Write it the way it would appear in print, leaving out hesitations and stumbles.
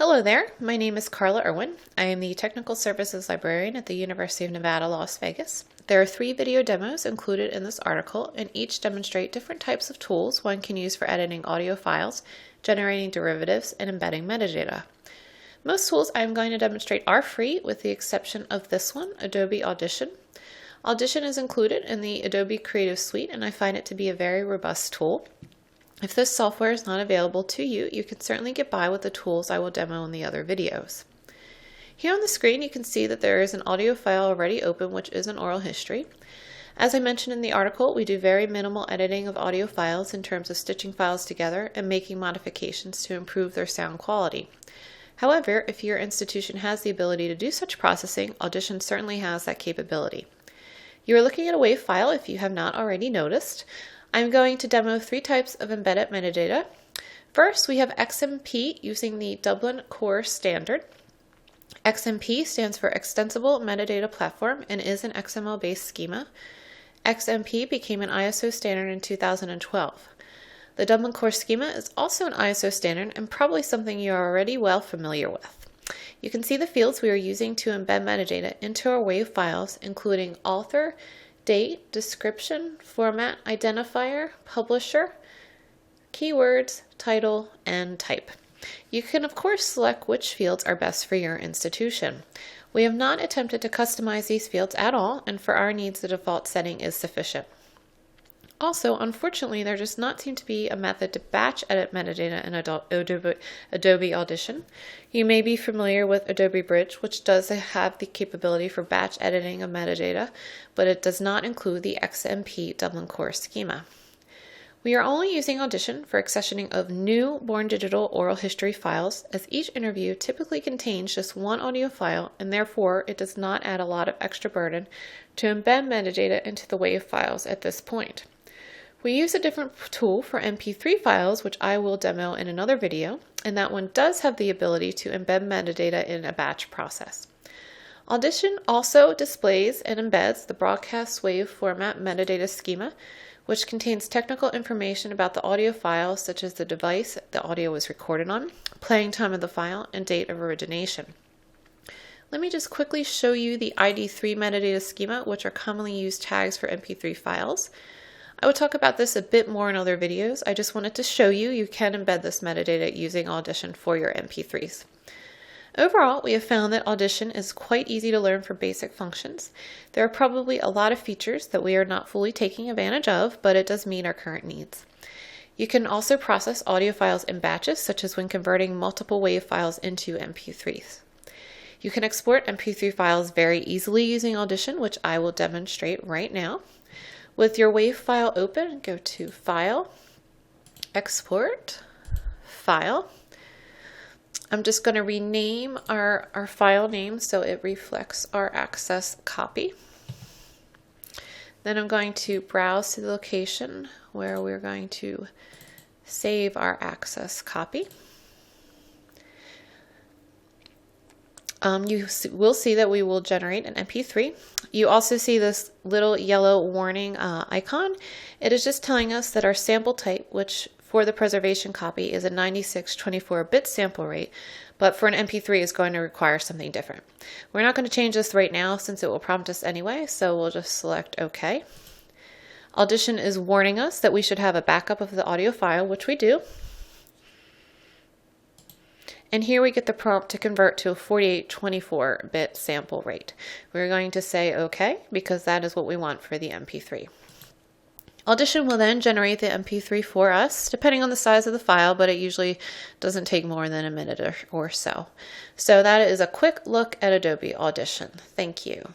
Hello there, my name is Karla Irwin. I am the Technical Services Librarian at the University of Nevada, Las Vegas. There are 3 video demos included in this article, and each demonstrate different types of tools one can use for editing audio files, generating derivatives, and embedding metadata. Most tools I am going to demonstrate are free, with the exception of this one, Adobe Audition. Audition is included in the Adobe Creative Suite, and I find it to be a very robust tool. If this software is not available to you, you can certainly get by with the tools I will demo in the other videos. Here on the screen you can see that there is an audio file already open, which is an oral history. As I mentioned in the article, we do very minimal editing of audio files in terms of stitching files together and making modifications to improve their sound quality. However, if your institution has the ability to do such processing, Audition certainly has that capability. You are looking at a WAV file if you have not already noticed. I'm going to demo 3 types of embedded metadata. First, we have XMP using the Dublin Core Standard. XMP stands for Extensible Metadata Platform and is an XML-based schema. XMP became an ISO standard in 2012. The Dublin Core Schema is also an ISO standard and probably something you are already well familiar with. You can see the fields we are using to embed metadata into our WAV files, including author, date, description, format, identifier, publisher, keywords, title, and type. You can of course select which fields are best for your institution. We have not attempted to customize these fields at all, and for our needs the default setting is sufficient. Also, unfortunately, there does not seem to be a method to batch edit metadata in Adobe Audition. You may be familiar with Adobe Bridge, which does have the capability for batch editing of metadata, but it does not include the XMP Dublin Core schema. We are only using Audition for accessioning of new Born Digital oral history files, as each interview typically contains just one audio file, and therefore it does not add a lot of extra burden to embed metadata into the WAV files at this point. We use a different tool for MP3 files, which I will demo in another video, and that one does have the ability to embed metadata in a batch process. Audition also displays and embeds the broadcast WAV format metadata schema, which contains technical information about the audio file, such as the device the audio was recorded on, playing time of the file, and date of origination. Let me just quickly show you the ID3 metadata schema, which are commonly used tags for MP3 files. I will talk about this a bit more in other videos. I just wanted to show you can embed this metadata using Audition for your MP3s. Overall, we have found that Audition is quite easy to learn for basic functions. There are probably a lot of features that we are not fully taking advantage of, but it does meet our current needs. You can also process audio files in batches, such as when converting multiple WAV files into MP3s. You can export MP3 files very easily using Audition, which I will demonstrate right now. With your WAV file open, go to File, Export, File. I'm just going to rename our file name so it reflects our access copy. Then I'm going to browse to the location where we're going to save our access copy. You will see that we will generate an MP3. You also see this little yellow warning icon. It is just telling us that our sample type, which for the preservation copy is a 9624-bit sample rate, but for an MP3 is going to require something different. We're not going to change this right now since it will prompt us anyway, so we'll just select OK. Audition is warning us that we should have a backup of the audio file, which we do. And here we get the prompt to convert to a 4824-bit sample rate. We're going to say OK because that is what we want for the MP3. Audition will then generate the MP3 for us, depending on the size of the file, but it usually doesn't take more than a minute or so. So that is a quick look at Adobe Audition. Thank you.